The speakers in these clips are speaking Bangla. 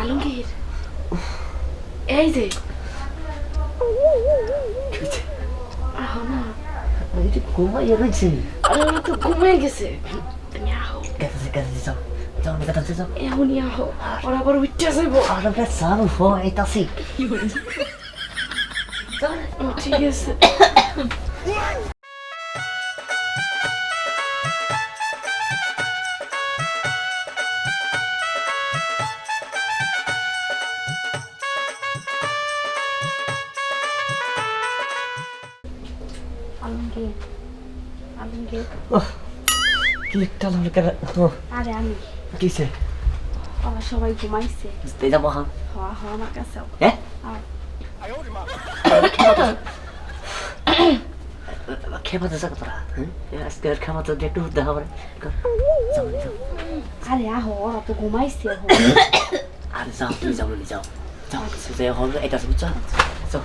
আলমগীর এই যে আহো না এই যে ঘুমাইয়া রয়েছে আরে ওরা তো ঘুমিয়ে গেছে তুমি আহো কাছে যাও যাও না কাছে যাও এখনই আহো ওরা আবার উঠতে যাবো আরে বে সারু ফো আইতাছি ঠিক আছে আলমগীর আলমগীর কি একটা লাগে কেন আরে আমি কিসে ওরা সবাই ঘুমাইছে তে যাবো হ্যাঁ হওয়া হওয়া আমার কাছে হ্যাঁ খেপাতে যাক তোরা আজকে খেপাতে একটু দেখা পারে যাও যাও আরে আহো ওরা তো ঘুমাইছে আরে যাও তুমি যাও যাও যাও যাও হবে এটা বুঝছো যাও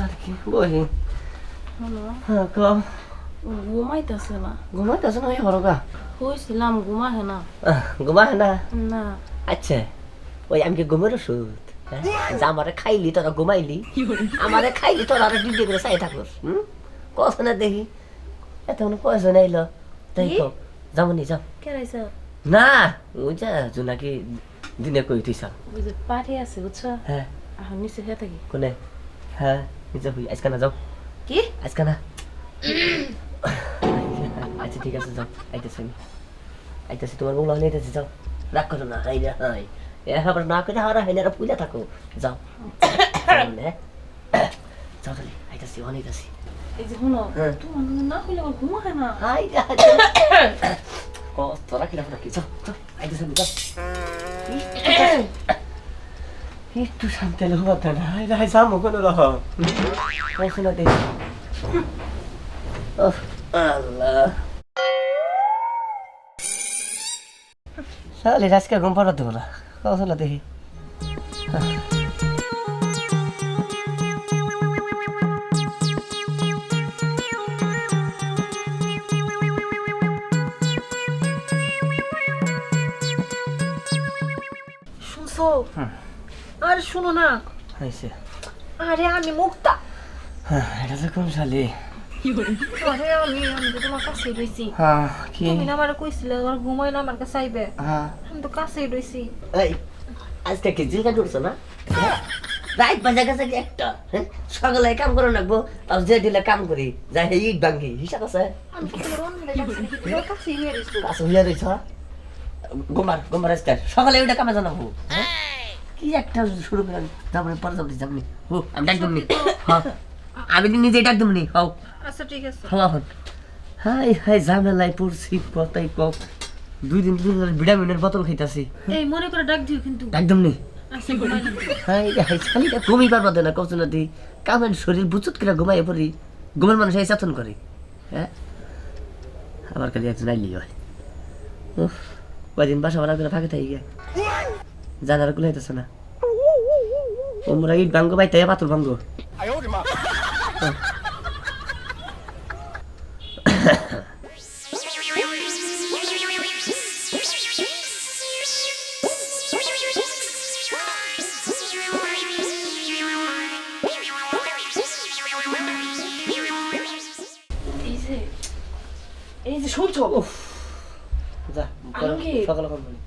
আর কি বহি হ্যাঁ কম ঘুমাইতেছে না ঘুমাইতেছ না হরগা হয়েছিলাম ঘুমাহে না ঘুমা না না আচ্ছা ওই আমি কি ঘুমের ওষুধ যা আমারে খাইলি তোরা ঘুমাইলি আমারে খাইলি তোরা আরো ডিউটি করে চাই থাকোস কস না দেখি এত পয়সা নাইলো তাই তো যাবনি যাও কেরাইছে না ওই যা জোনাকি দিনে কই তুইছ ওই যে পাঠে আছে বুঝছো হ্যাঁ এখন নিচে খেয়ে থাকি কোনে হ্যাঁ নিজে হই আজকে না যাও কি আজকে না আচ্ছা ঠিক আছে যাও আইতেছি আমি আইতেছি তোমার বউলা হলে আইতেছি যাও রাগ করো না হাই রে হাই এবার না করে হারা হাই না পুজা থাকো যাও হ্যাঁ যাও তাহলে আইতেছি অনেক আছি এই যে শুনো তোমার না হইলে আমার ঘুমাহে না হাই রে ও তোরা কি রাখো কি যাও যাও আইতেছি আমি যাও একটু শান্তি হলো কথা না হাই রে হাই যাবো কোনো রকম পয়সা দে আল্লাহ সালে আজকে ঘুম পাড়াতে বলা কথা দেখি শুনছো আরে শুনো না হয়েছে আরে আমি মুক্তা হ্যাঁ এটা তো কোন সালে আরে আমি তো তোমার কাছেই রইছি হ্যাঁ কি তুমি না আমারে কইছিলে তোমার ঘুমাইলে আমার কাছে আইবে হ্যাঁ আমি তো কাছেই রইছি এই আজকে কি জিলকা ঢুকছো না রাইট বাজে গেছে কি একটা হ্যাঁ সকালে কাম করে রাখবো আর যে দিলে কাম করি যাই হে ইট ভাঙ্গি হিসাব আছে আমি তো তোমার অন্যদের তোমার কাছেই হয়ে রইছি কাছে হইয়া রইছ গোমার আজকে সকালে ওইটা কামে জানাবো কি একটা শুরু করেন তারপরে পরে যাবনি আমি ডাক দিমনি হ্যাঁ আমি নিজে ডাক দিমনি হও আচ্ছা ঠিক আছে হওয়া হন হাই হাই ঝামেলায় পড়ছি কথাই কক 2 দিন ধরে ভিটামিনের বোতল খাইতাছি এই মনে করে ডাক দিও কিন্তু একদম নেই আচ্ছা ঘুমাইলাম হাই হাই শালিটা ঘুমিয়ে পারবা না কষ্ট না দি কামের শরীর বুচুত করে ঘুমাইয়ে পড়ি ঘুমের মানুষ এই চাতন করে হ্যাঁ আবার খালি একজন আইলি হয় উফ কয়দিন বাসা ভাড়া করে ফাঁকে থাকি গিয়া জানার গুলো হইতেছে না ওমরা ইট ভাঙ্গো ভাই তাই পাথর ভাঙ্গো এই যে শুনছো যা আলমগীর। সকালে ফোন করি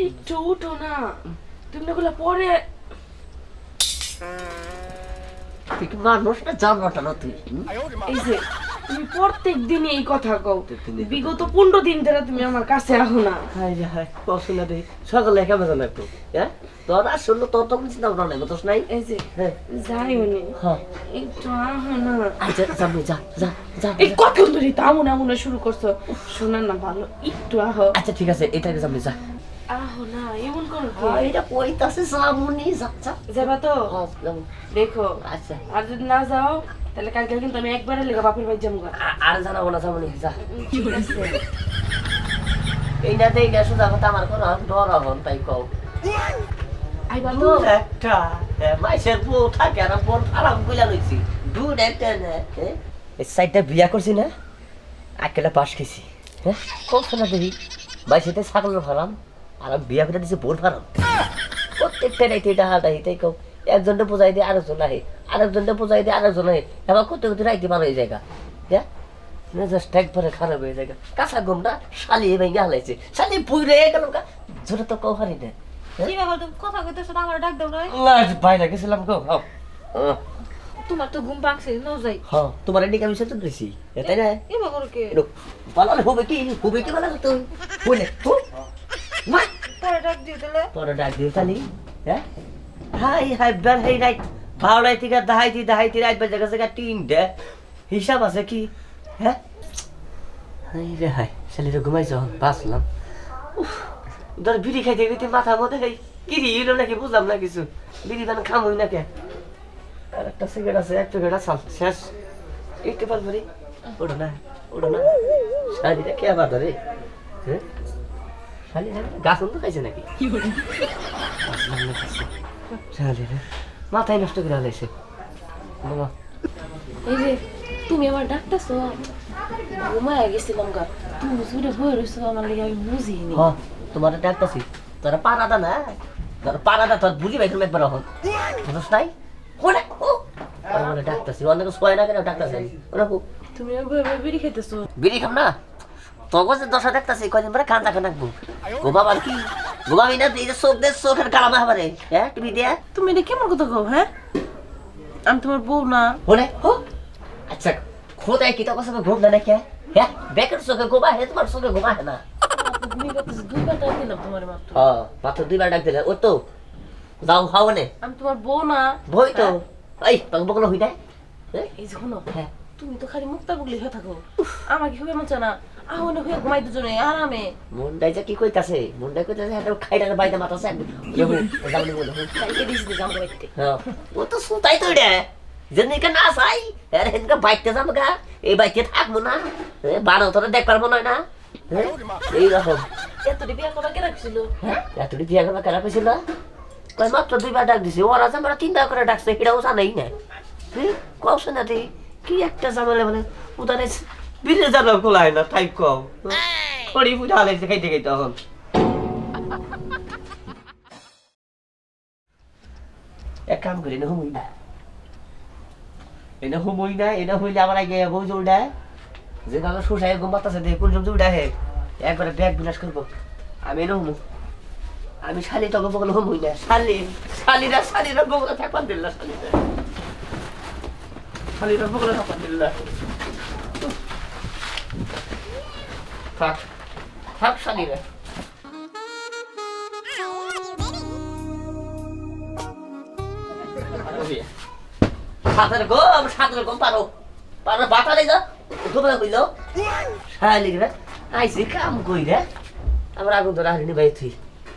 একটু উঠো না তুমি না গুলা পরে তুই কি মানুষ না জানোয়ারটা না তুই এই যে তুমি প্রত্যেক দিন এই কথা কও প্রত্যেকদিন এই বিগত 15 দিন ধরে তুমি আমার কাছে আহো না হাই রে হাই পছন্দ দেই সকালে কেমন জানো একটু হ্যাঁ তোর আর শুনলো তোর তো কোনো চিন্তা ভাবনা নাই বুঝছ নাই এই যে হ্যাঁ যাইও নি হ্যাঁ একটু আহো না আচ্ছা যাবো যা যা যা এই কতক্ষণ ধরে তামুন আমুন শুরু করছো শোনা না ভালো একটু আহো আচ্ছা ঠিক আছে এটাকে যাবো যা আহো না এমন করো কি হ্যাঁ এটা কইতাছে যাবুনি যা যা যাবা তো হ্যাঁ যাবো দেখো আচ্ছা আর যদি না যাও তাহলে কালকে কিন্তু আমি একবারে লেগে বাপের বাড়ি যাবো গা। আর জানাবো না যাবো যা ঠিক আছে এইটাতে এইটা সোজা কথা আমার কোনো ডর হন তাই কও আইবা তো একটা মাইসের বউ থাকে আর বোন আরাম কইলা লইছি দুধ একটা না এই সাইডটা বিয়া করছি না আকেলা পাশ খেয়েছি হ্যাঁ কত না দেখি মাইসেতে ছাগলের ফার্ম আর আমি বিয়া করে দিছি বোন ফার্ম প্রত্যেকটা রাইতে এটা হালটা তাই কও একজনটা বোঝাই দিয়ে আরেকজন আহে আরেকজনটা বোঝাই দিয়ে আরেকজন আহে এবার করতে করতে রাইতে ভালো হয়ে জায়গা হ্যাঁ জাস্ট একবারে খারাপ হয়ে যায় কাঁচা গমটা শালিয়ে ভেঙে হালাইছে শালিয়ে পুইরে গেল জোরে তো কও হারি না কি ব্যাপার তুমি কথা কইতেছো না আমার ডাক দাও না বাইরে গেছিলাম গো তোমার তো ঘুম ভাঙছে ন যাই হ্যাঁ তোমার এদিকে আমি সেতন দিছি তাই না এবার করো কে ভালো হবে কি ভালো তুই বলে পরে ডাক দিও তাহলে তোর ডাক দিও তালি হ্যাঁ হাই হাই বের হাই রাইট ভাড়াই থেকে দাহাইতি রাইট বাজে গেছে তিনটে হিসাব আছে কি হ্যাঁ হাই রে হাই ছেলেটা ঘুমাইছ বাঁচলাম ধর বিড়ি খাইতে গেতে মাথা মধ্যে এই কিরি এলো নাকি বুঝলাম না কিছু বিড়ি বান খামই না কে আর একটা সিগারেট আছে এক প্যাকেট আছে শেষ একটু পাল ভরি ওড়ো না শাড়িটা কে আবার ধরে হ্যাঁ শাড়ি গাছ অন্ত খাইছে নাকি শাড়িটা মাথায় নষ্ট করে হালাইছে বাবা এই যে তুমি আমার ডাকতেছো ঘুমায় গেছিলাম গা তুমি জুড়ে বয়ে রয়েছো আমার লেগে আমি বুঝিনি হ্যাঁ তোমার ডাকতাছি তোরা পারাদা না তোর পারাদা তোর বুঝি ভাই তুমি একবার হন বুঝছ নাই কোনে ও আমার ডাকতাছি অনেক সোয় না কেন ডাকতাছি ওরা তুমি বয়ে বয়ে বিড়ি খাইতেছো বিড়ি খাম না তোকে যে দশা দেখতাছি কয়দিন পরে কান থাকে নাকবো গোবাবার কি গোবাবি না এই যে চোখের কালামা হাবারে হ্যাঁ টিভি দিয়া তুমি এটা কেমন কথা কও হ্যাঁ আমি তোমার বউ না বলে ও আচ্ছা খোদাই কি তো কথা ঘুম না নাকি হ্যাঁ বেকের চোখে গোবা হে তোমার চোখে গোবা হে না ঘুমিয়ে গেছিস দুইবার ডাক দিলাম তোমার মাত্র হ্যাঁ মাত্র দুইবার ডাক দিলে ও তো যাও খাও নে আমি তোমার বউ না বই তো এই তোকে বকলো হই যায় এই যে শোনো হ্যাঁ তুমি তো খালি মুক্তা বগলি হয়ে থাকো আমার কি হবে মন চায় না আহনে হয়ে ঘুমাই দুজনে আরামে মুন্ডাই যে কি কইতাছে মুন্ডাই কইতাছে এটা খাইটার বাইতে মাথাছে লেবু জামনি বলে কালকে দিয়েছি জাম বাইতে হ্যাঁ ও তো সুতাই তো রে যেদিনকে না চাই আরে হেনকে বাইতে যাবো গা এই বাইতে থাকবো না বারো তোরা দেখ পারবো না এইরকম এতটি বিয়া করা কে রাখছিল হ্যাঁ এতটি বিয়া করবা কেনা পেয়েছিল কয় মাত্র দুইবার ডাক দিছে ওরা যে আমরা তিনবার করে ডাকছে এটাও জানাই না কও শোনা তুই কি একটা জামালে মানে উদানে বিলে জানা খোলায় না তাই কও খড়ি পুজা হালাইছে খাইতে খাইতে তখন এক কাম করি না হুমুই না এনে হুমুই না এনে হইলে আমার আগে বউ জোড়া যে কাকা শোষায় গম বাতাসে দিয়ে কোন সব জোড়া হে একবারে ব্যাগ বিলাস করবো আমি এনে হুমু আমি শালি তখন বগল হুমুই না শালিরা বগলে থাকবান দিল না শালিরা বগলে থাকবান দিল না থাক শালিরা সাঁতার গম পারো বাতালে যা তোমার কইল শালিরা আইসি কাম কইরা আমার আগুন ধরা হারিনি ভাই তুই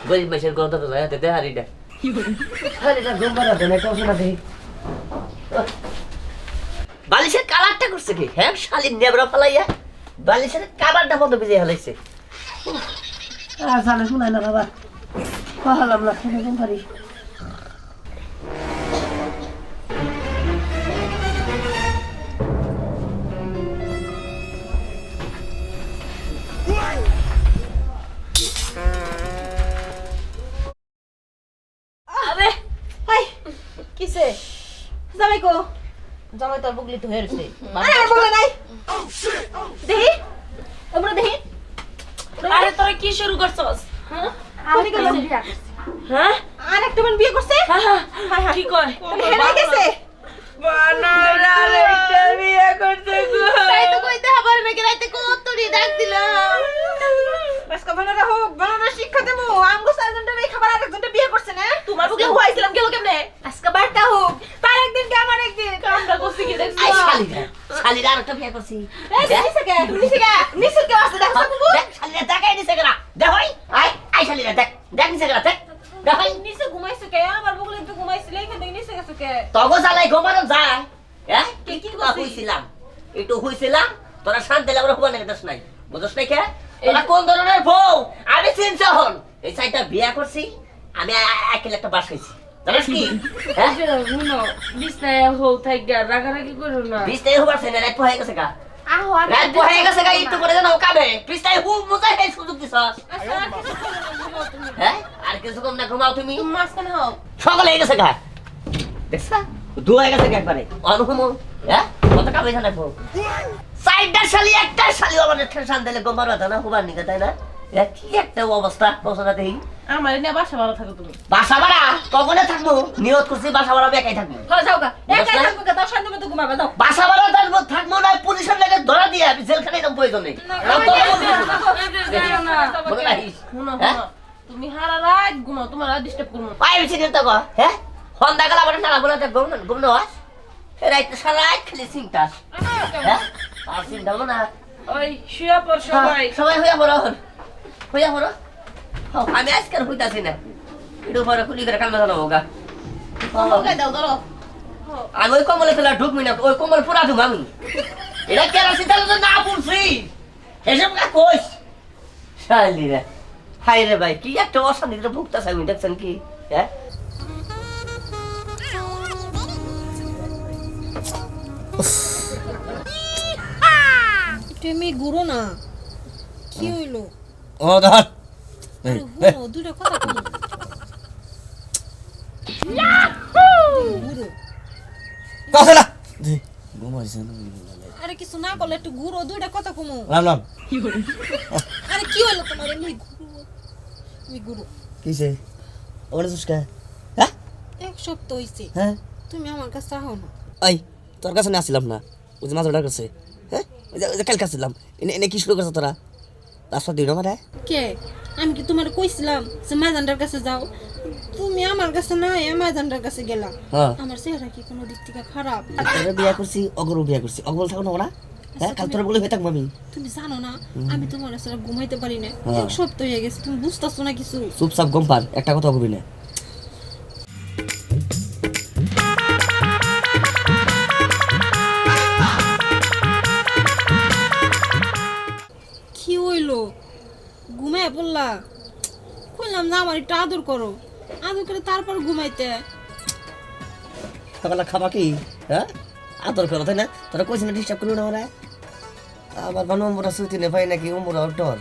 গরিব মাসের গন্ধ তো যায় হাতে হারিটা শালিরা গম পারা দেয় না কেউ শোনা দেখি বালিশের কালারটা করছে কি হ্যাঁ শালির নেবরা ফেলাইয়া বালিশের কালারটা বন্ধ ভিজে ফেলাইছে আর জানে শোনায় না বাবা পাহালাম না এরকম পারি আরে হাই কিসে জামাই কো জামাই তোর বগলি তো হয়ে রইছে আরে আর বলে নাই দেখি আমরা দেখি আরে তোরা কি শুরু করছস হ্যাঁ আমি গেলাম বিয়া করছি হ্যাঁ আর একটা মান বিয়ে করছে হ্যাঁ কি কয় তাহলে হেরে গেছে বানার আরেকটা বিয়ে করতে গো তাই তো নাকি রাইতে কতরি ডাক দিলাম আজকে বানারা হোক বানারা শিক্ষা দেবো আমগো সাইজনটা এই খাবার আরেকজনটা বিয়ে করছে না তোমার বুকে হইছিলাম গেল কেমনে আজকে বারটা হোক তার একদিন কে আমার একদিন কামটা করছি কি দেখছো আই শালিরা আরেকটা বিয়ে করছি নিছে কে আছে দেখো দেখ শালিরা দেখাই দিছে কেনা দেখ ভাই আই শালিরা দেখ দেখ নিছে কেনা দেখ দেখ ভাই নিছে ঘুমাইছে কে আমার বুকে একটু ঘুমাইছিল এইখান থেকে নিছে গেছে কে তগো জ্বালাই ঘুমানো যায় হ্যাঁ কি কি হইছিলাম একটু হইছিলাম তোরা শান্তি লাগলো হুবা নাকি দোষ নাই বুঝছ নাই কে তোরা কোন ধরনের বউ আমি চিন্তা হন এই সাইডটা বিয়া করছি আমি একেলে একটা বাস খাইছি জানিস কি হ্যাঁ শুনো বিছনায় হও থাইগা রাগারাগি করো না বিস্তায় হবার সেনে রাত হয়ে গেছে কা আহো আর রাত হয়ে গেছে কা একটু করে জানো কাবে বিস্তায় হু মুজাই এই সুযোগ দিছস হ্যাঁ আর কিছু কম না ঘুমাও তুমি মাছ কেন হোক সকাল হয়ে গেছে কা দেখছা দুয়া গেছে কা একবারে অনুভব হ্যাঁ কত কাবে জানা বউ সাইডটা শালি একটা শালি আমাদের টেনশন দিলে গোমার কথা না হুবার নিকে তাই না কি একটা অবস্থা বসনা দেই আমার এনে বাসা ভালো থাকো তুমি বাসা ভাড়া কখনো থাকবো নিয়ত করছি বাসা ভাড়া বেকাই থাকবো হ্যাঁ যাও গা একাই থাকবো কে তার সাথে মতো ঘুমাবে যাও বাসা ভাড়া থাকবো না পুলিশের লাগে ধরা দিয়ে আমি জেলখানায় যাবো প্রয়োজন নেই মনে রাখিস শুনো শুনো তুমি হারা রাত ঘুমাও তোমার আর ডিস্টার্ব করবো পাই বেশি দিন তো হ্যাঁ সন্ধ্যা কাল আবার সারা বলে ঘুম না রাইতে সারা রাত খালি চিন্তাস হ্যাঁ আর চিন্তা হলো না ওই শুয়া পর সবাই সবাই হইয়া পড়ো আমি আজকাল হইতাছি না একটু পরে খুলি করে কাল মেলানো হোগা ওকে দাও ধরো আমি ওই কমলে তোলা ঢুকবি না ওই কমল পুরা ঢুক আমি এটা কেরাসি তাহলে তো না পড়ছি এসব কা কইস শালি রে হাই রে ভাই কি একটা অশান্তিতে ভুগতাছে আমি দেখছেন কি হ্যাঁ তুমি গুরু না কি হইলো ও ধর গুরু দুটো কথা কই গুরু কথা না ঘুমাইছে আরে কিছু না করলে একটু গুরু দুইটা কথা কমু রাম রাম আরে কি হইলো তোমার এমনি গুরু কিসে ওরে সুস্কা হ্যাঁ এক সপ্তাহ হইছে হ্যাঁ তুমি আমার কাছে আহো না আই তোর কাছে না আসছিলাম না ওই যে মাঝে কাছে হ্যাঁ ওই যে কালকে আসছিলাম এনে কি শুরু করছ তোরা রাস্তা দিন মানে কে আমি কি তোমার কইছিলাম যে মাইজানটার কাছে যাও তুমি আমার কাছে না মাইজানটার কাছে গেলা হ্যাঁ আমার চেহারা কি কোনো দিক থেকে খারাপ তোরা বিয়া করছি অগরু বিয়া করছি অগল থাকো না ওরা হ্যাঁ কাল তোরা বলে হয়ে থাকবো আমি তুমি জানো না আমি তোমার আসলে ঘুমাইতে পারি না হ্যাঁ। এক সপ্তাহ হয়ে গেছে তুমি বুঝতেছো না কিছু চুপচাপ গম পার একটা কথা কবি না কি হইলো ঘুমায় পড়লা কইলাম না আমার একটু আদর করো আদর করে তারপর ঘুমাইতে সকালে খাবা কি হ্যাঁ আদর করো তাই না তোরা কইছি না ডিস্টার্ব করবি না ওরা আবার বানু আমরা সুতি নে ভাই নাকি আমরা ডর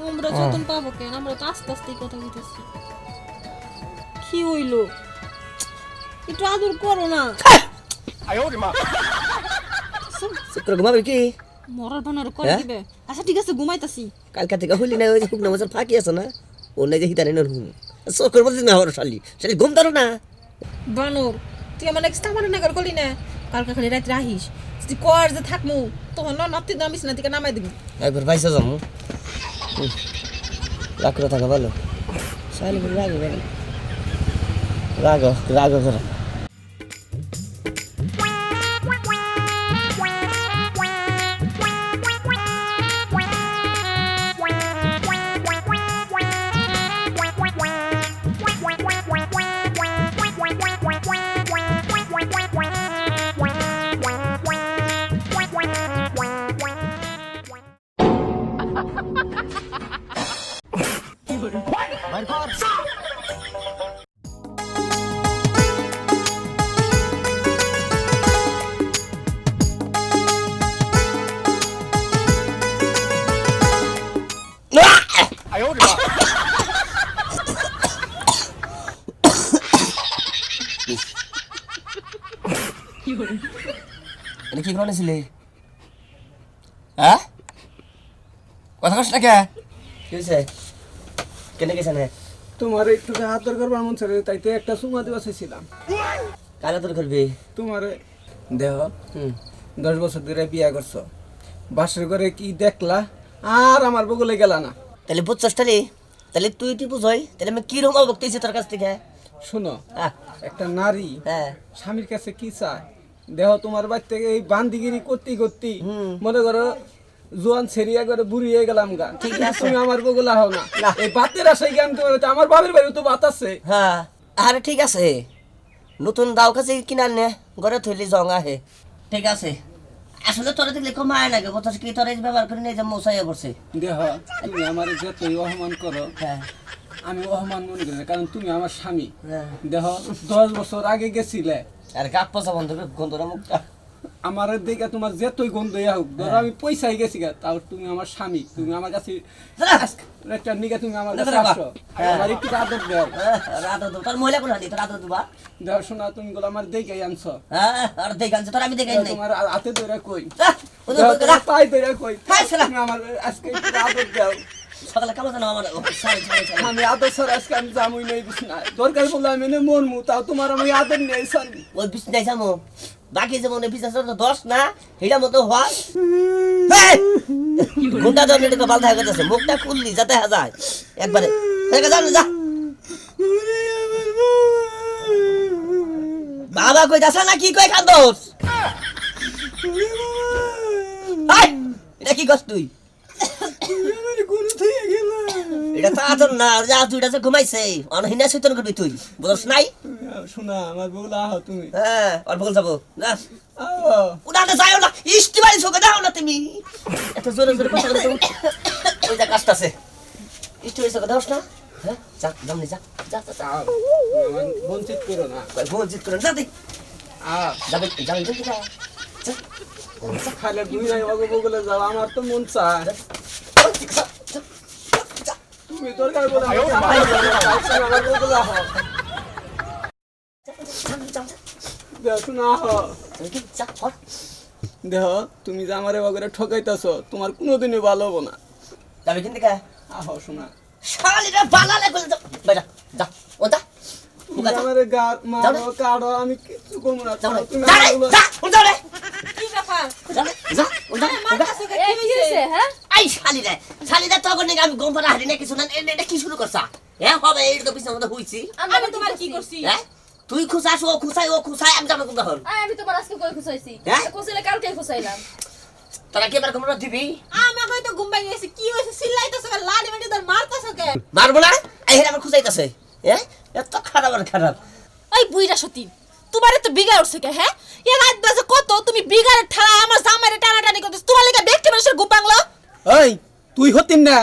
আমরা যতন পাবো কেন আমরা তো আস্তে আস্তে কথা কইতেছি কি হইলো একটু আদর করো না শুক্র ঘুমাবে কি মরার বানার করে হ্যাঁ? দিবে আচ্ছা ঠিক আছে ঘুমাইতাছি কালকা থেকে হইলি না ওই যে হুকনা মাছের ফাঁকি আছে না ওর নাই যে হিতারে না হুম চোখের মধ্যে না হওয়ার শালি শালি ঘুম ধরো না বানর তুই আমার নেক্সট আমার নাগার করলি না কালকে খালি রাত রাহিস তুই কর যে থাকমু তখন না নাতি দামিস না থেকে নামাই দিবি একবার বাইসা যাবো রাগ করে থাকা ভালো শালি রাগ রাগ রাগ করে এটা কি করেছিলে হ্যাঁ কথা কষ্ট কে কি হয়েছে কেন গেছে না তোমার একটু আদর করবার মন ছিল তাইতে একটা সুমা দিবা চাইছিলাম কারা তোর করবি তোমার দেহ হুম 10 বছর ধরে বিয়া করছো বাসর ঘরে কি দেখলা আর আমার বগলে গেলা না। তাহলে বুঝছস তাহলে তুই বুঝই তাহলে আমি কিরকম অবক্তেছি তোর কাছ থেকে। শোনো, হ্যাঁ একটা নারী হ্যাঁ স্বামীর কাছে কি চায়? দেহ তোমার বাড়ি থেকে এই বান্দিগিরি করতে করতে মনে করো জোয়ান ছেড়িয়া করে বুড়িয়ে গেলাম গা, ঠিক আছে? তুমি আমার বগলা হও না, এই বাতের আশায় জ্ঞান তোমার হচ্ছে। আমার বাপের বাড়ি তো বাত আছে। হ্যাঁ আরে ঠিক আছে, নতুন দাও কাছে কিনা নে ঘরে থইলি জং আহে। ঠিক আছে, আসলে তোরা দেখলে কম আয় লাগে কথা কি তোরা এই ব্যবহার করে নিয়ে যে মশাইয়া পড়ছে। দেহ তুমি আমার যতই অপমান করো হ্যাঁ আমি অপমান মনে করি না, কারণ তুমি আমার স্বামী। হ্যাঁ দেহ 10 বছর আগে গেছিলে, আর গাপ পচা বন্ধ করে গন্ধরা মুখটা। আমার দেখে তোমার যতই গন্ধ হোক, ধরো আমি পয়সায় গেছি গা, তাও তুমি আমার স্বামী। তুমি আমার কাছে একটা নিকে তুমি আমার কাছে আসো, আমার একটু আদর দাও। তোর মহিলা কোন হানি তোর আদর দিবা। দেহ শোনা, তুমি গুলো আমার দেখে আনছো। হ্যাঁ আর দেখ আনছে তোর আমি দেখাই নাই। তোমার হাতে ধরে কই, ওদের দেহ তোমার পায়ে ধরে কই, হাই শালা। তুমি আমার আজকে একটু আদর দাও। সকালে কেমন জানো আমার সারি সারি সারি আমি আদর ছাড়া আজকে আমি জামুই নেই বিছনা, দরকার বললে আমি এনে মরমু, তাও তোমার আমি আদর নেই সারি। ওই বিছনায় যাবো বাকি যেমন বিছনা তো 10 না হিডা মতো হয়। গুন্ডা দম নেটে বাল দেখা যাচ্ছে, মুখটা খুললি যাতে যায় একবারে দেখা যান যা। বাবা কই যাস না কি কই কান্দোস? হাই এটা কি করছ তুই? এটা তো আদর না, যা তুইটা যে ঘুমাইছে অনহিনা শয়তান করবি তুই, বুঝছ নাই? শোনা আমার বগলা আহ তুমি। হ্যাঁ আর বল যাবো না আহ, উনাতে যাও না, ইষ্টি বাড়ি চোখে দাও না তুমি। এত জোরে জোরে কথা বলতে ওই যা কাজটা আছে ইষ্টি বাড়ি চোখে দাওস না। হ্যাঁ যা জামনি যা যা যা যা তুমি আমার বঞ্চিত করো না। ভুল জিত করে যা দেখ আহ, যাবে যাবে দেখি যা খালে দুই নাই বাবু বগলে যাও, আমার তো মন চায়। তুমি দরকার বলে আমার বগলা আহ। দেহ শোনা আহ, দেহ তুমি যে আমারে বগরে ঠকাইতেছ, তোমার কোনোদিনই ভালো হবো না। যাবে কিন্তু কা আহ শোনা, শালিটা বালালে কইলে যা বেটা যা ও যা তুমি আমারে গাত মারো কাড়ো, আমি কিছু কমু না। যাও রে তুমি যা রে আমার বগলে- যা ও যা রে কি ব্যাপার? যা রে যা ও যা ও যা। এই কি হইছে হ্যাঁ? আই শালিরা তখন নাকি আমি গম পাড়া হারি না কিছু না, এটা কি শুরু করছা? হ্যাঁ হবে এইটা তো পিছনে মধ্যে হইছি। আমি তোমার কি করছি? হ্যাঁ তুই খুশাস ও খুশাই আমি জামা কোনটা হল। আমি তোমার আজকে কই খুশাইছি? হ্যাঁ? খুশাইলে কালকে খুশাইলাম। তারা কি এবার কোমরা দিবি? আমাকে তো ঘুম ভাঙি গেছে, কি হইছে? চিল্লাইতেছ কে? লাড়ি মাটি ধর মারতাছ কে? মারবো না এই হেরে আমার খুশাইতাছে। হ্যাঁ এত খারাপ আর খারাপ। ওই বুইরা সতী, তোমারে তো বিগা উঠছে কে? হ্যাঁ এ রাত বাজে কত, তুমি বিগারে ঠাড়া আমার জামাইরে টানাটানি করতেছ, তোমার লাগা ব্যক্তি মানুষের ঘুম ভাঙলো? এই তুই হতিন না,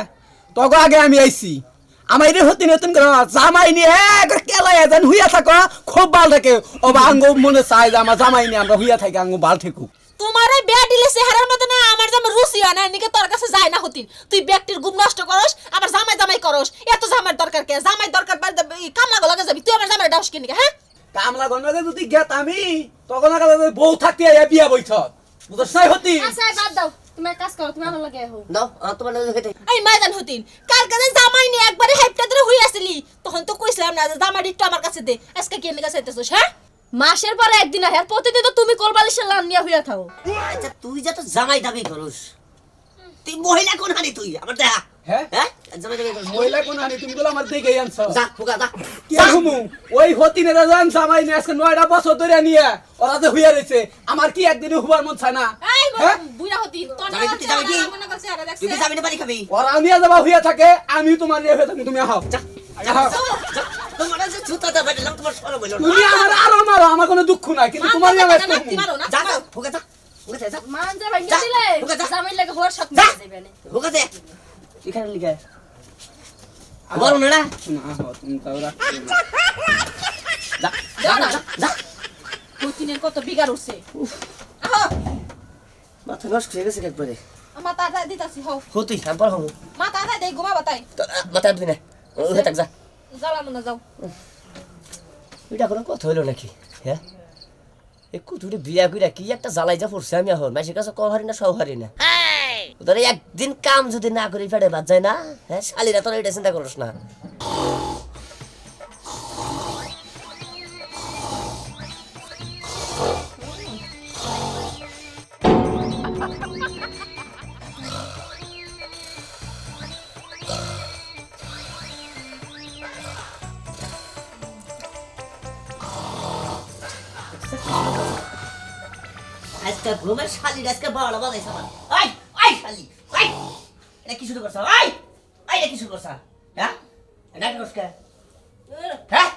তখন আগে আমি আইছি। আমার রে হতিন হতিন করে জামাই নিয়ে একবার কেলায় যেন হুইয়া থাকো, খুব ভাল থাকে। ও আঙ্গ মনে চাই যে আমার জামাই নিয়ে আমরা হুইয়া থাকি, আঙ্গ ভাল ঠেকুক। তোমার ওই বেয়া দিলে চেহারার মতো না, আমার জামাই রুচি হয় না, নিকে তোর কাছে যায় না হতিন। তুই ব্যক্তির ঘুম নষ্ট করস, আমার জামাই জামাই করস। এত জামাইয়ের দরকার কে? জামাই দরকার বাদ কামলা গো লাগে যাবি, তুই আমার জামাই ডাউস কিনি হ্যাঁ? কামলা গন্ডাকে যদি গেত আমি তখন আগে বউ থাকতে বিয়া বইছ, বুঝছ নাই হতি? আচ্ছা বাদ দাও, তুমি এক কাজ করো, তুমি আমার লগে আহো। দাও তোমার লাগে হেতে এই মাইদান হতিন, কার কাছে জামাই নিয়ে একবারে হাইপটা ধরে হই আসলি, তখন তো কইছিলাম না যে জামাই একটু আমার কাছে দে। আজকে কি এনে কাছে আইতেছস হ্যাঁ? মাসের পরে একদিন আহে, আর প্রতিদিন তো তুমি কোলবালিশের লান নিয়ে হইয়া থাও। আচ্ছা তুই যা তো জামাই দাবি করস, তুই মহিলা কোন হানি তুই আমার দেখা? হ্যাঁ হ্যাঁ জামাই দাবি করস মহিলা কোন আনি, তুমি বলে আমার দেখে আনছ। যা ফুগা যা কি ঘুমু ওই হতিনে জান জামাই নিয়ে আজকে 9টা বছর ধরে নিয়ে ওরা যে হুইয়া রয়েছে, আমার কি একদিনে হুবার মন চায় না? এই হ্যাঁ? বুইরা হতিন, তোর যাবি কি, যাবি কি? মনে করছে আরে তুই কি দেখছ? যাবি না বাড়ি খাবি? ওরা নিয়ে যাবা হুইয়া থাকে, আমি তোমার নিয়ে হয়ে থাকি, তুমি আহ। যা যা তোমার যে জুতা দা বাইলাম তোমার সরম হইল না। তুমি আমার আরো মারো, আমার কোনো দুঃখ নাই, কিন্তু তোমার নিয়ে আমি মারতি মারো না। যা যা ফুগা যা ফুগা যা মান যা ভাই যা, দিলে ঢুকে যা। জামাই লাগে হওয়ার সাথে যা। যাবে না। ফুগা দে এখানে লিখা বলো না না আহ, তুমি তাও রাখছো না। যা যা না যা হতিনের কত বিগার উঠছে। আহো মাথা নষ্ট হয়ে গেছে একবারে। আমার তাতা দিতাছি হও, হতি সাম্পার হমু মা তাতা দেই ঘুমাবা তাই। মাথা দিবি না ওহে থাক যা। জ্বালা মনে যাও। এটা কোনো কথা হইল নাকি? হ্যাঁ একটু ধরে বিয়া কইরা কি একটা জ্বালাই যা পড়ছে আমি এখন মাসের কাছে কও হারি না সব হারি না। ধরে একদিন কাম যদি না করি ফেটে বাদ যায় না। হ্যাঁ শালিরা তোরা এটা চিন্তা করস না। আজকে ঘুমের শালি আজকে বড় বাজাইছ আমার আই আই শালি আই এটা কি শুরু করছ আই আই এটা কি শুরু করছ হ্যাঁ এটা কি করছ হ্যাঁ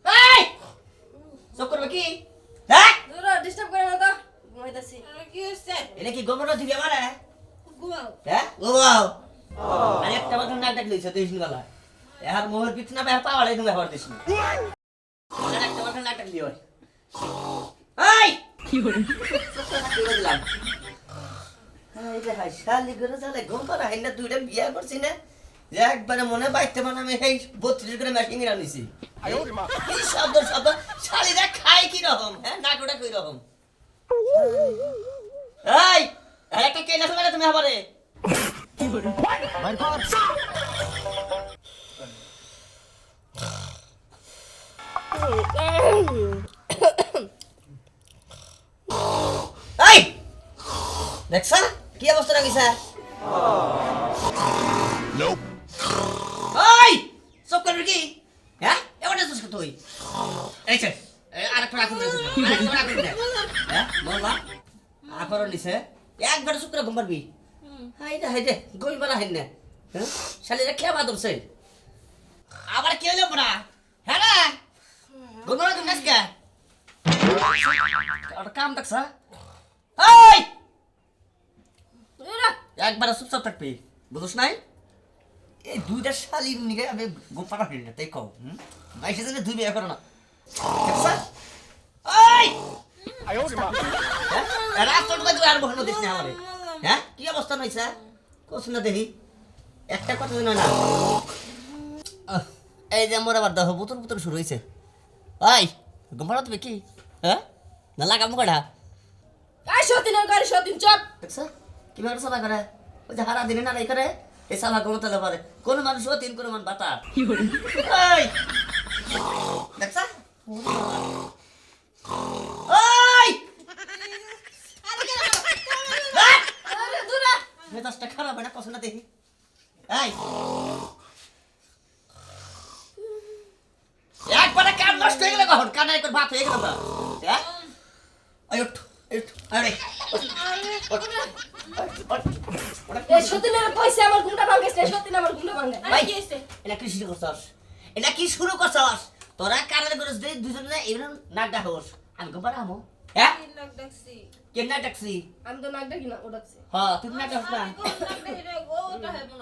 এই সব করবে কি হ্যাঁ ডিস্টার্ব করে না তো ঘুমাইতাছি কি হইছে এটা কি গোমরা দিবি আমারে ঘুমাও হ্যাঁ ঘুমাও আরে একটা মাত্র নাক ডাক লইছ তুই শুনলা এর মোহর পিছনা বে পাওয়ালে তুমি ব্যবহার দিস না আরে একটা মাত্র নাক ডাক দিও এই কি হলো দিলাম এই যে হাই শালি করে চলে ঘুম পারা হেন না দুইটা বিয়া করছিস না যে একবারে মনে বাইতে মানে আমি এই 32 করে মেশিং এর আনিছি কি শব্দ শালিরা খায় কি রকম হ্যাঁ নাকটা কই রকম এই একটা কে না শুনে তুমি আমারে এই দেখছা কি অবস্থা রাখিছা এই সব করবি কি হ্যাঁ এবারে তো তুই এই চল আরেকটা রাখুন হ্যাঁ বললা আপরও নিছে একবার শুক্র ঘুম পারবি হাইদে গই মারা হেন না হ্যাঁ শালিরা খেবা দরছে আবার কি হলো বড়া হ্যাঁ রে ঘুমানো তুমি আজকে আর কাম দেখছা এই একবার চুপচাপ থাকবি বুঝছ নাই এই দুইটা শালির নিকে আমি ঘুম পারা হেন না তাই কও মাইসে দিলে দুই বিয়ে করো না দেখছা এই হ্যাঁ কি অবস্থা নইছে কোস না দেখি একটা কথা জানো না এই যে মোর আবার দেখো বুতুর বুতুর শুরু হইছে ভাই ঘুমানো তুমি কি হ্যাঁ না লাগাম কড়া আই সতিনের গাড়ি সতিন চপ দেখছো কিভাবে সালা করে ওই যে হারা দিনে না নাই করে এই সালা ঘুমাতে পারে কোন মানুষ তিন কোন মান বাতা এই দেখছা ওই আরে দুরা মেজাজটা খারাপ হয় না কষ্ট না দেখি এই একবারে কান নষ্ট হয়ে গেল কখন কানে একবার ভাত হয়ে গেল না হ্যাঁ আয় উঠ আরে এই সতিনের পয়সা আমার ঘুমটা ভাঙাইছে সতিন আমার ঘুমটা ভাঙাই ভাই কি হইছে এটা কি শুরু করছস এটা কি শুরু করছস তোরা কানে করছ দে দুজনে এরকম নাক ডাকস আমি গোবার আমো হ্যাঁ নাক ডাকছি কে নাক ডাকছি আমি তো নাক ডাকি না ও ডাকছে হ্যাঁ তুমি নাক ডাকছ না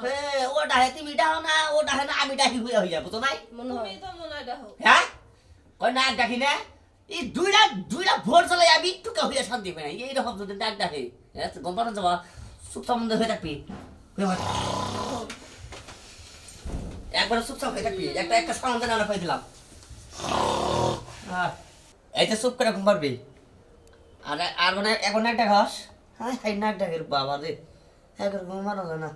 হ্যাঁ ওটা হে তুমি ডাও না ওটা হে না আমি ডাকি হইয়া হইয়া বুঝো নাই মনে হয় হ্যাঁ কই নাক ডাকি না এই দুইটা ভোর চলে আমি টুকা হইয়া শান্তি পাই না এই রকম যদি নাক ডাকে হ্যাঁ গম পানো যাবা সুখ সম্বন্ধ হয়ে থাকবি একবার চুপচাপ হয়ে থাকবি একটা সাউন্ড না পাই দিলাম এই যে চুপ করে ঘুম পারবি আর মানে এখন একটা ঘাস হ্যাঁ এই নাক ডাকের বাবা রে একবার ঘুমানো যায় না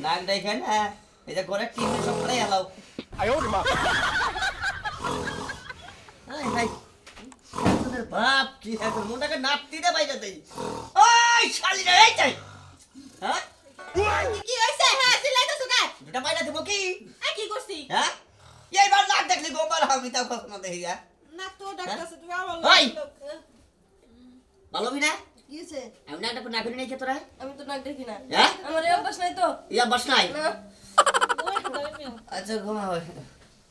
নাক দেখেন হ্যাঁ এই যে ঘরে টিভি সব করে এলাও বাপ কি এখন মোটাকে নাপতি দে বাইরে দেই ওই শালি রে এই যাই হ্যাঁ কি হইছে হ্যাঁ সিলাইতাছ কা এটা বাইরে দেব কি আই কি করছি হ্যাঁ এইবার নাক দেখলি গোবার আমি তাও কখনো দেখি হ্যাঁ না তো ডাকতাছ তুমি আমার ওই ভালো বিনা কি হইছে আমি নাকটা না করি নাই তোরা আমি তো নাক দেখি না হ্যাঁ আমার এই অভ্যাস নাই তো ইয়া বস নাই না আচ্ছা ঘুমা হয়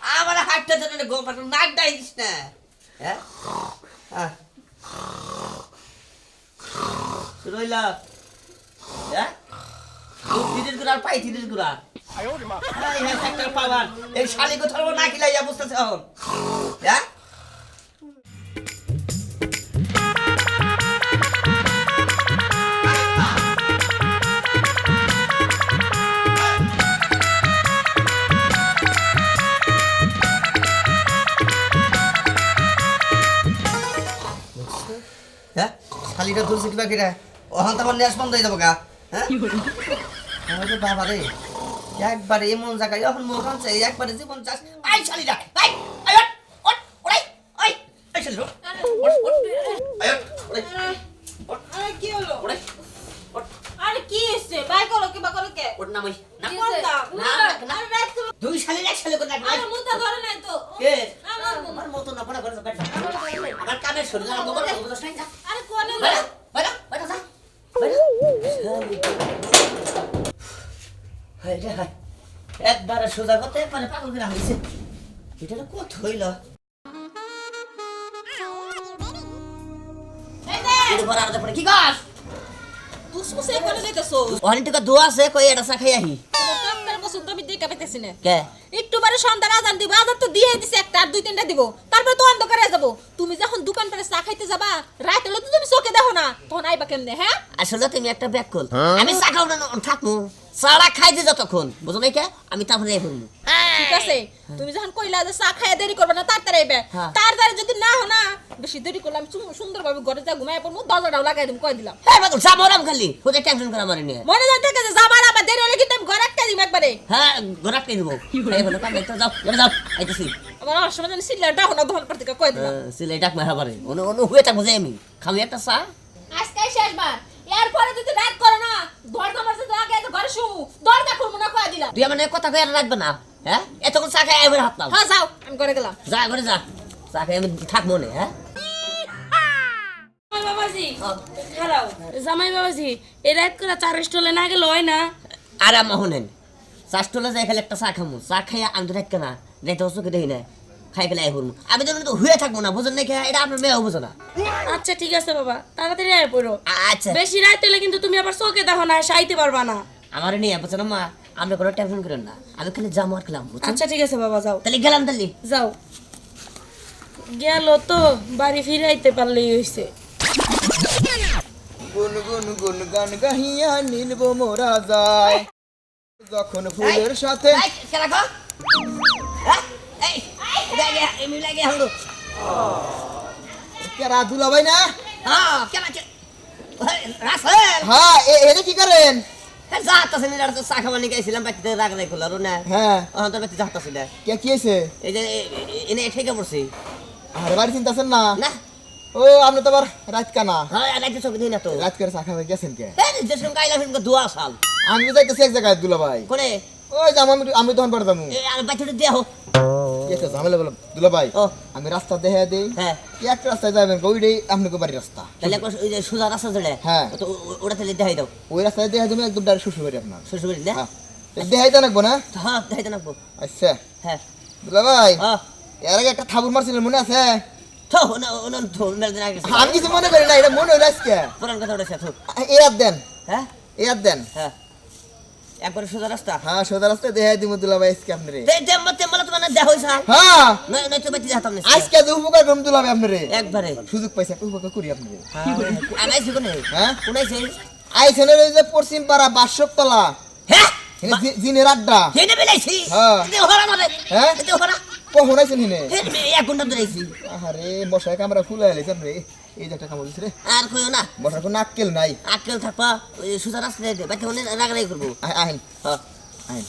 আমার হাতটা ধরে গোবার নাক ডাইস না হ্যাঁ হ্যাঁ শুরু হইলা হ্যাঁ দিদির গুড়া আর পাই দিদির গুড়া এই হ্যাঁ একটা পাওয়ার এই শালি কথা না খিলাইয়া বুঝতেছ এখন হ্যাঁ হ্যাঁ শালিটা ধরছে কিবা কিরা ওখান তো আমার নেশ বন্ধ হয়ে যাবো গা হ্যাঁ আরে বাবা রে একবারে এমন জায়গায় এখন মুখ আনছে একবারে জীবন চাষ আই শালিটা আই আই ওট ওড়াই আই আই শালি ওট ওট আই ওট ওড়াই আরে কি হলো ওড়াই আরে কি হইছে বাই করো কি বা করো কে ওর নাম ওই না কোনটা না, না। আরে রাত তুমি দুই সালে এক সালে করে আরে মুতা ধরে নাই তো কে আমার আমার মতো না পড়া করে কাট আমার কামের শরীর আমার গোবর গোবর নাই যা আরে কোনে বাইরে বাইরে বাইরে যা বাইরে হাই রে হাই একবার সোজা করতে মানে পাগল করে হইছে এটা কত হইল এই দে এটা পরে আর পরে কি গাছ দুসমুসে কোনে যাইতাছো অনেক টাকা দোয়া আছে কই এটা চা খাই আহি ডাক্তার পছন্দ আমি দেখা পেতেছি না কে একটু বারে সন্ধ্যার আজান দিব আজান তো দিয়ে দিছে একটা আর দুই তিনটা দিব তারপরে তো অন্ধকারে যাব তুমি যখন দোকান পরে চা খাইতে যাবা রাতে হলে তো তুমি চোখে দেখো না তখন আইবা কেমনে হ্যাঁ আসলে তুমি একটা ব্যাক কল আমি চা খাও না থাকবো সারা খাই দি যতক্ষণ বুঝো নাই কে আমি তারপরে এই করবো ঠিক আছে তুমি যখন কইলা যে চা খাইয়া দেরি করবে না তাড়াতাড়ি আইবে হ্যাঁ। তাড়াতাড়ি যদি না হো না বেশি দেরি করলে আমি সুন্দরভাবে ঘরে যা ঘুমাই পড়বো দরজাটাও লাগাই দিম কই দিলাম হ্যাঁ বাবু চা মরাম খালি ওদের টেনশন করা মারি নিয়ে মনে যায় থাকে যে যাবার আবার দেরি হলে কিন্তু আমি ঘরে একটা দিম একবারে হ্যাঁ গোরাক কে দেবো এই বলো কাম একটা যাও এটা যাও আইতেছি আবার আমার সময় জানি সিল্লাটা হো না ধন পর থেকে কই দিলাম সিলে ডাক মারা পারে অনু অনু হয়ে থাকবো যে আমি খামি একটা চা আজকে শেষবার এরপরে যদি রাত করো না দরজা মারতে তো আগে ঘরে শুমু দরজা খুলবো না কই দিলাম তুই আমার কথা কয়ে রাখবে না হ্যাঁ এতক্ষণ চা খাই আইবার হাত নাও হ্যাঁ যাও আমি ঘরে গেলাম যা ঘরে যা চা খাই আমি থাকবো না হ্যাঁ জামাই বাবাজি খারাও জামাই বাবাজি এই রাত করে চার স্টলে না গেলে হয় না আরাম হনেন চাষটলে যাই খালি একটা চা খামু চা খাইয়া আমি তো থাকবে না যাইতে চোখে দেখি না খাই ফেলে আই করবো আমি তো হয়ে থাকবো না বুঝেন না এটা আপনার মেয়ে বুঝো না আচ্ছা ঠিক আছে বাবা তাড়াতাড়ি আয় পড়ো আচ্ছা বেশি রাত হলে কিন্তু তুমি আবার চোখে দেখো না সাইতে পারবা না আমার নিয়ে বুঝছেন মা আপনি কোনো টেনশন করেন না আমি খালি জামু আর খেলাম আচ্ছা ঠিক আছে বাবা যাও তাহলে গেলাম তাহলে যাও গেল তো বাড়ি ফিরে আইতে পারলেই হইছে গুন গুন গুন গান গাহিয়া নীলব মোরা যায় যখন ফুলের সাথে খেলা কো এই এমনি লাগে হলো কেরা দুলাভাই না হ্যাঁ খেলা রাসেল হ্যাঁ এনে কি করেন যাতাছে না আর চা খাওয়া নিয়ে গেছিলাম বাকিতে রাগ রাখ হলো না হ্যাঁ তোর বাকি যাতাছে না কে কি হয়েছে এই যে এনে ঠেকে পড়ছি আর বাড়ি চিন্তাছেন না না ও আপনি তো আবার রাত কানা হ্যাঁ রাইতে চোখে দিই না তো রাত করে চা খাওয়া গেছেন কে এই যে সঙ্গে আইলা ফিল্ম দোয়া সাল আমি তো যাইতেছি এক জায়গায় দুলাভাই কোনে ওই যাম আমি তখন পরে যাবো এই আর বাকিতে দেও কি একটা ঝামেলা বলো দুলাভাই ও আমি রাস্তা দেখে দেই হ্যাঁ এক রাস্তায় যাবেন ওইটাই আপনাকে বাড়ির রাস্তা তাহলে ওই যে সুজা রাস্তা জড়ে হ্যাঁ। তো ওটা তাহলে দেখাই দাও ওই রাস্তায় দেখে দেবেন একদম ডাইরেক্ট শ্বশুর বাড়ি আপনার শ্বশুর না হ্যাঁ দেখাইতে রাখবো না হ্যাঁ দেখাইতে নাকবো আচ্ছা হ্যাঁ দুলাভাই হ্যাঁ এর আগে একটা থাবুর মারছিলেন মনে আছে তো না তো মেল দিন আগে আমি কিছু মনে করি না এটা মনে হইলো আজকে পুরান কথা উঠেছে তো এরাত দেন হ্যাঁ এরাত দেন হ্যাঁ একবারে সোজা রাস্তা হ্যাঁ সোজা রাস্তায় দেখাই দিব দুলাভাই আজকে আপনারে তেমন তোমার দেখ হইছে হ্যাঁ নয় তো বাতি যেতাম না আজকে যে উপকার করুন দুলাভাই আপনারে একবারে সুযোগ পাইছে একটা উপকার করি আপনারে আমি আইছি কোনে হ্যাঁ কোনাইছে আইছেনের ওই যে পশ্চিম পাড়া বাসবতলা হ্যাঁ জিনের আড্ডা হেনে বেলাইছি হ্যাঁ। এতে হরা মানে হ্যাঁ এতে হরা কখন আইছেন হিনে হেনে এক ঘন্টা ধরেছি আরে মশাই কামড়া ফুলে আইলেছেন রে এই যে একটা কামড় দিছে রে আর কইও না মশার কোনো আক্কেল নাই আকেল থাকবা ওই সোজা রাস্তা দে বাকি হলে রাগারাগি করবো আহেন হ্যাঁ আহেন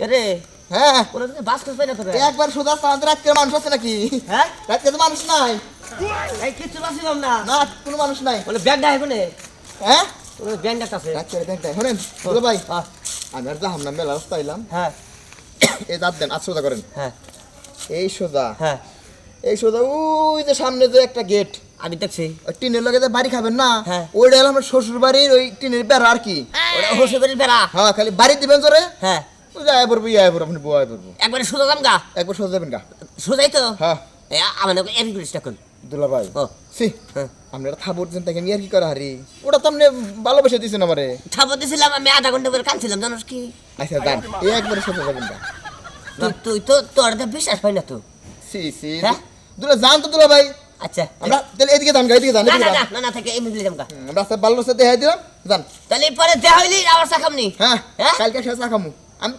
রে হ্যাঁ ওরা তো বাস করবে না তোরা একবার সোজা রাস্তা রাত করে মানুষ আছে নাকি হ্যাঁ রাত তো মানুষ নাই এই কিছু বাসিলাম না না কোনো মানুষ নাই বলে ব্যাগ ডাই কোনে হ্যাঁ ওই ব্যাগ ডাকতাছে রাত করে দেখ শোনেন বলো ভাই হ্যাঁ আমি আর যাহাম না মেলা রাস্তা এলাম হ্যাঁ এই দাঁত দেন আজ সোজা করেন হ্যাঁ এই সোজা হ্যাঁ এই সোজা ওই যে সামনে যে একটা গেট আমি দেখছি ওই টিনের লগে যে বাড়ি খাবেন না হ্যাঁ। ওইটা হলো আমার শ্বশুর বাড়ির ওই টিনের বেড়া আর কি ওরা হোসে বেরিয়ে বেড়া হ্যাঁ খালি বাড়ি দিবেন জোরে হ্যাঁ ওই যে আয় পড়বো আয় পড়বো আপনি বউ আয় পড়বো একবারে সোজা যাম গা একবার সোজা যাবেন গা সোজাই তো হ্যাঁ আমার এমনি করিস তখন দুলা ভাই ও সি হ্যাঁ আপনি এটা থাপ উঠছেন তাকে আমি আর কি করা হারি ওটা তো আপনি ভালোবেসে দিয়েছেন আমারে থাপর দিছিলাম আমি আধা ঘন্টা করে কাঁদছিলাম জানোস কি আচ্ছা যান এই একবারে সোজা যাবেন গা তুই তো তোর তো বিশ্বাস হয় না তো সি সি হ্যাঁ? দুলা যান তো দুলা ভাই আচ্ছা আমরা তাহলে এদিকে যান গা এদিকে যান না এদিকে না যান না না থাকে এমনি যাম গা রাস্তা ভালো রাস্তা দেখাই দিলাম যান তাহলে পরে দেয়া হইলি আবার চা খামনি হ্যাঁ হ্যাঁ? কালকে সাথে চা খামু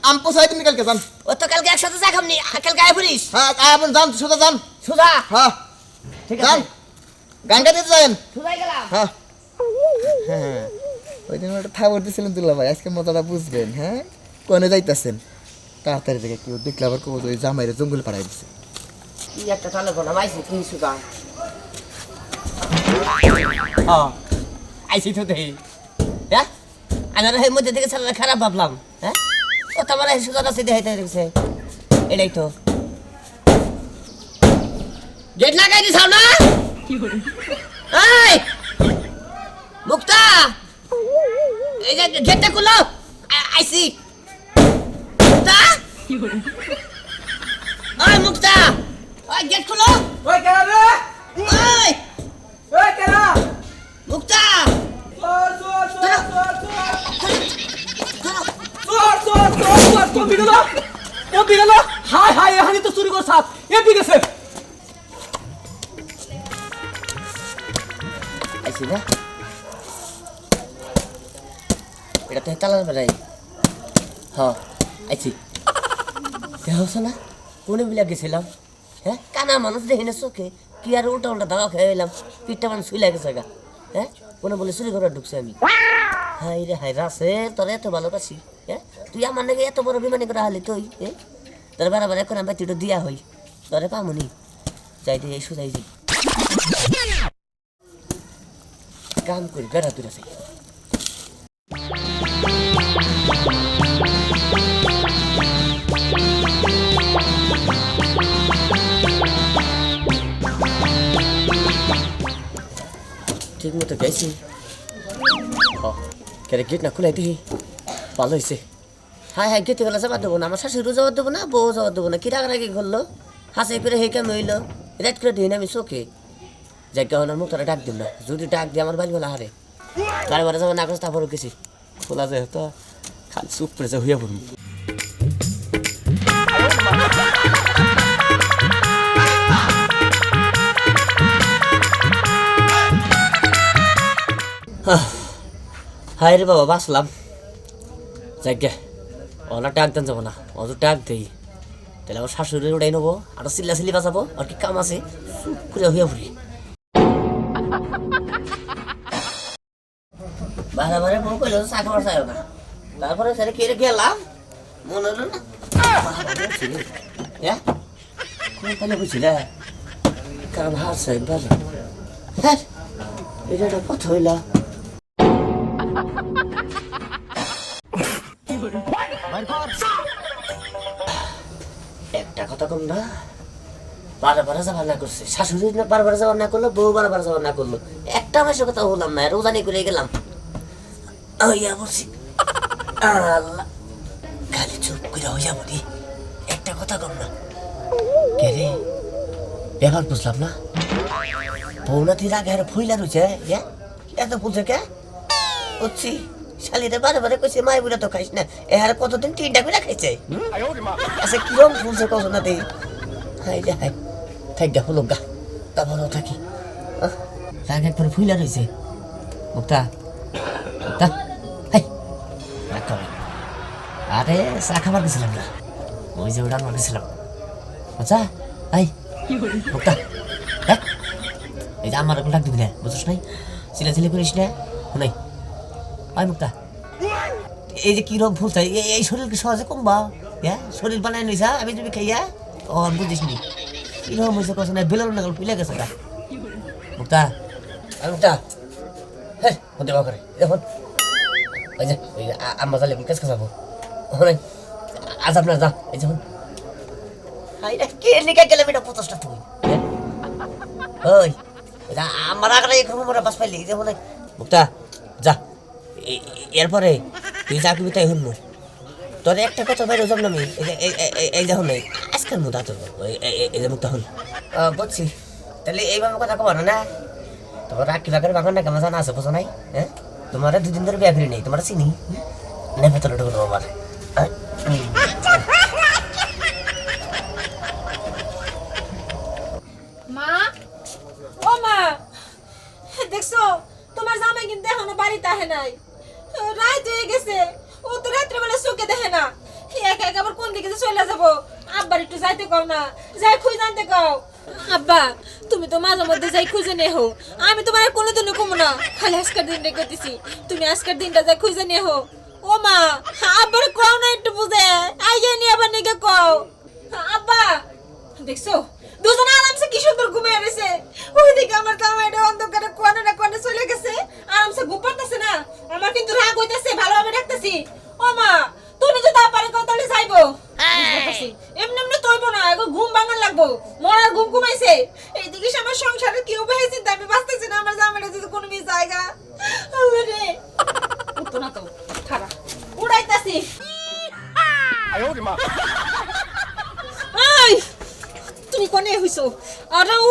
আমি পোষাই তুমি কালকে যান ও তো কালকে একসাথে চা খামনি কালকে আয় পড়িস হ্যাঁ আপনি যান সোজা যান সোজা হ্যাঁ ঠিক যান আছে গানটা দিতে যান সোজাই গেলাম হ্যাঁ হ্যাঁ ওই দিন ওটা থাবর দিয়েছিলেন দুলা ভাই আজকে মজাটা বুঝবেন হ্যাঁ কোনে যাইতেছেন তাড়াতাড়ি থেকে কেউ দেখলে আবার কবো ওই জামাইরে জঙ্গল পাড়াই দিছে কি একটা চালু করলাম আইসি তুই সুগা হ্যাঁ আইসি তো দেখি হ্যাঁ আমি আর মধ্যে থেকে ছেলেরা খারাপ ভাবলাম হ্যাঁ ও তো আমার সুযোগ আছে দেখাইতে দেখছে এটাই তো গেট লাগাই দিছাও না এই মুক্তা এই যে গেটটা খুলো আইসি মুক্তা ওই মুক্তা ওই গেট খুলো ওই কেরা রে ওই ওই কেরা মুক্তা হাই হাই এখানে তো চুরি করছ এদিকে গেছে আইসি না এটা তো তালার বেড়াই হ্যাঁ আইসি দেখছ না কোনে মিলা গেছিলাম হ্যাঁ কানা মানুষ দেখি না চোখে কি আর উল্টা উল্টা দাওয়া খেয়ে এলাম পিঠটা মানে শুই লাগেছে গা হ্যাঁ কোনে বলে চুরি করে ঢুকছে আমি হাই রে হাই রাসে তোর এত ভালোবাসি হ্যাঁ তুই আমার নাকি এত বড় বিমানি করে হালি তুই হ্যাঁ তোর বারবার এখন আমি তুই দিয়া হই তোরে পামুনি যাইতে এই সুদাই যাই কাম করি বেড়া তুই আছে ঠিক মতো গেছি কেন গেট না খুলাই দিই ভালো হয়েছে হ্যাঁ হ্যাঁ গেতে গেলে যাবার দেবো না আমার শাশুড়িও যাবার দেবো না বউ যাবার দেবো না কি রাগারাগি করলো হাসে করে হে কেমন হইলো রেড করে দিই না আমি চোখে জায়গা হওয়ার মুখ তারা ডাক দিন না যদি ডাক দিয়ে আমার বাড়ি বলে হারে গাড়ি ভাড়া যাবার না করছে তারপরও গেছি খোলা যায় তো খালি চুপ করে যা হইয়া পড়ুন হায় রে বাবা বাসলাম যাইগে ওলা ডাক দেন যাবো না অত ডাক দেই তাহলে আমার শাশুড়ি উঠাই নেবো আরো চিল্লা চিল্লি বাঁচাবো আর কি কাম আছে চুপ করে হইয়া পড়ি বারে বারে বউ কইলো চা খাবার চাইও না তারপরে সেটা কেড়ে গেলাম মনে হলো না হ্যাঁ কোন তাহলে বুঝছিলে কারণ হার সাহেব বাজে হ্যাঁ এটা একটা কথা হইলা একটা কথা কম না বারবার যাবার না করছে শাশুড়ি না বারবার যাবার না করলো বউ বারবার যাবার না করলো একটা মাসের কথা বললাম না রোজানি করে গেলাম হইয়া বলছি আল্লাহ খালি চুপ করে হইয়া বলি একটা কথা কম না কে রে ব্যাপার বুঝলাম না বউ না তুই রাগে ফুইলা রয়েছে এত বলছে কে বুঝছি শালিরে বারে বারে কইছে মাই বুড়া তো খাইস না এর কতদিন তিনটা করে খাইছে আচ্ছা কিরম ফুলছে কত না দেই হাই রে হাই থাক গা হলো গা তারপর থাকি রাগ একবার ফুইলা রয়েছে মুক্তা মুক্তা হাই আরে চা খাবার গেছিলাম না ওই যে ওটা গেছিলাম আচ্ছা হাই মুক্তা দেখ এই যে আমার ডাক দিবি না বুঝছিস নাই চিলাচিলি করিস না নাই আয় মুক্তা এই যে কিরম ফুল চাই এই শরীর কি সহজে কমবা হ্যাঁ শরীর বানায় নিছা আমি তুমি খাইয়া ও বুঝিস নি কিরম হয়েছে কষ্ট না বেলার না ফুলে গেছে গা মুক্তা আয় মুক্তা হ্যাঁ হতে বা করে দেখুন ওই যে আম্মা জালে কাজ খাবো নাই আজ আপনার যা এই যখন হাইরা কে লিখে গেলে এটা 50টা তুই ওই আমার আগে এরকম মোরা বাস পাইলি যে বলে মুক্তা যা এরপরে তুই যা করবি তাই শুনবো তোর একটা কথা বাইরে যাব না আমি এই যখন আজকাল মুদা তোর এই যে মুক্তা হল বুঝছি তাহলে এইভাবে কথা কবার না তোমার রাখি বাগার বাগান না কেমন জানা আছে বোঝো নাই হ্যাঁ তোমার 2 দিন ধরে বিয়া করি নেই তোমার চিনি না ভেতরে ঢুকলো আমার মা ও মা দেখছো তোমার জামাই কিন্তু এখনো বাড়িতে আহে নাই রাত হয়ে গেছে ও তো রাত্রেবেলা চোখে দেখে না একা একা আবার কোন দিকে চলে যাবো আব্বার একটু যাইতে কও না যাই খুঁজে আনতে কও আব্বা তুমি তো মাঝে মধ্যে যাই খুঁজে নেহো আমি তোমার কোনোদিনও কমো না খালি আজকের দিনটা করতেছি তুমি আজকের দিনটা যাই খুঁজে নেহো ও মা আব্বার কও না একটু বুঝে আইয়ে নিয়ে আবার নিকে কও আব্বা দেখছো দুজন আরামসে কি সুন্দর ঘুমিয়ে রয়েছে ওইদিকে আমার জামাইটা অন্ধকারে কোণে না কোণে চলে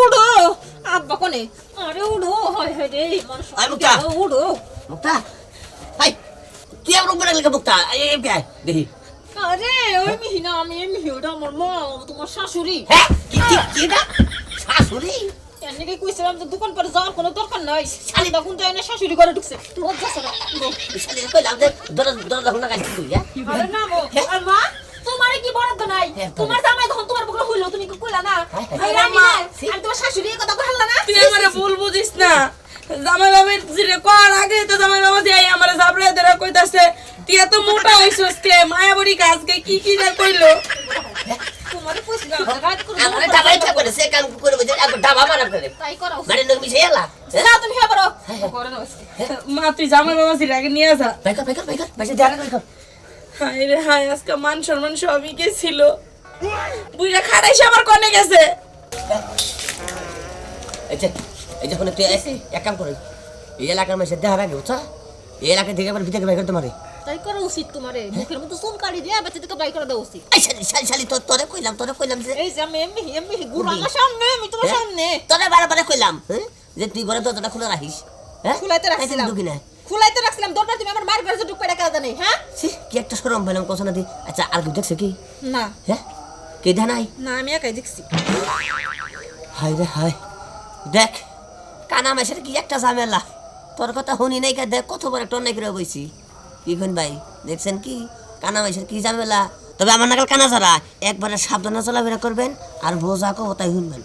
উঠো আব্বা কোনে আরে উঠো হয় হয় রে মানুষ আই মুক্তা। উঠো মুক্তা হাই তুই আমার উপরে লেগে মুক্তা এই কে দেখি আরে ওই মিহিনা আমি এই মিহি ওটা আমার মা তোমার শাশুড়ি হ্যাঁ কি না শাশুড়ি এনে কি কইছিলাম যে দোকান পরে যাওয়ার কোনো দরকার নাই শালি তখন তো এনে শাশুড়ি ঘরে ঢুকছে লজ্জা সরা শালি কইলাম যে দরজা খোলা গাইছিস তুই হ্যাঁ আরে না মো আর মা তোমারে কি বরাদ্দ নাই হ্যাঁ, তোমার জামাই তখন তোমার বকলা হইলো তুমি কি কইলা না হ্যাঁ, এই আমি না আমি তোমার শাশুড়ি কথা কইলা না তুই আমারে ভুল বুঝিস না জামাই বাবার জিরে কর আগে তো জামাই বাবা দিয়ে আমারে জাবড়ে দেরা কইতাছে তুই এত মোটা হইছস কে মায়াবড়ি কাজকে কি না কইলো তোমারে কইছিলাম রাত করে আমরা ডাবাই থাকবে সে কাম করে বুঝে আর ডাবা মারা করে তাই করো মানে নক মিশে এলা না তুমি হে বড় করে নাও মা তুই জামাই বাবা জিরে আগে নিয়ে যা বাইকা বাইসে দেখা কর হায় রে হায় আজকে মান সম্মান সবই গেছিল বুইরা খাড়াইছে আমার কনে গেছে এই যে তুই এক কাম করে এই এলাকার মেসে দেখা রাখে বুঝছা এই এলাকা থেকে আবার ভিতরে বাইর করতে মারে তাই করা উচিত তোমারে মুখের মতো চুন কাটি দিয়ে বাচ্চা থেকে বাই করে দেওয়া উচিত এই শালি তোরে কইলাম যে এই যে আমি এমনি গুড় আমার সামনে আমি তোমার সামনে তোরে বারে কইলাম হ্যাঁ যে তুই ঘরে দরজাটা খুলে রাখিস হ্যাঁ খুলাইতে রাখছিলাম ঢুকি না খুলাইতে রাখছিলাম দরকার তুমি আমার মার ঘরে ঢুক পেড়া কাজ নেই হ্যাঁ ছি, কি একটা সরম পেলাম কথা না দি আচ্ছা আর কেউ দেখছে কি না হ্যাঁ কে দেখা নাই না আমি একাই দেখছি হাই রে হাই দেখ কানা মাসের কি একটা ঝামেলা তোর কথা শুনি নাই কা দেখ কত বড় একটা অন্যায় করে বইছি কি কোন ভাই দেখছেন কি কানা মাসের কি ঝামেলা তবে আমার নাকাল কানা যারা একবারে সাবধানে চলাফেরা করবেন আর বোঝা কো তাই শুনবেন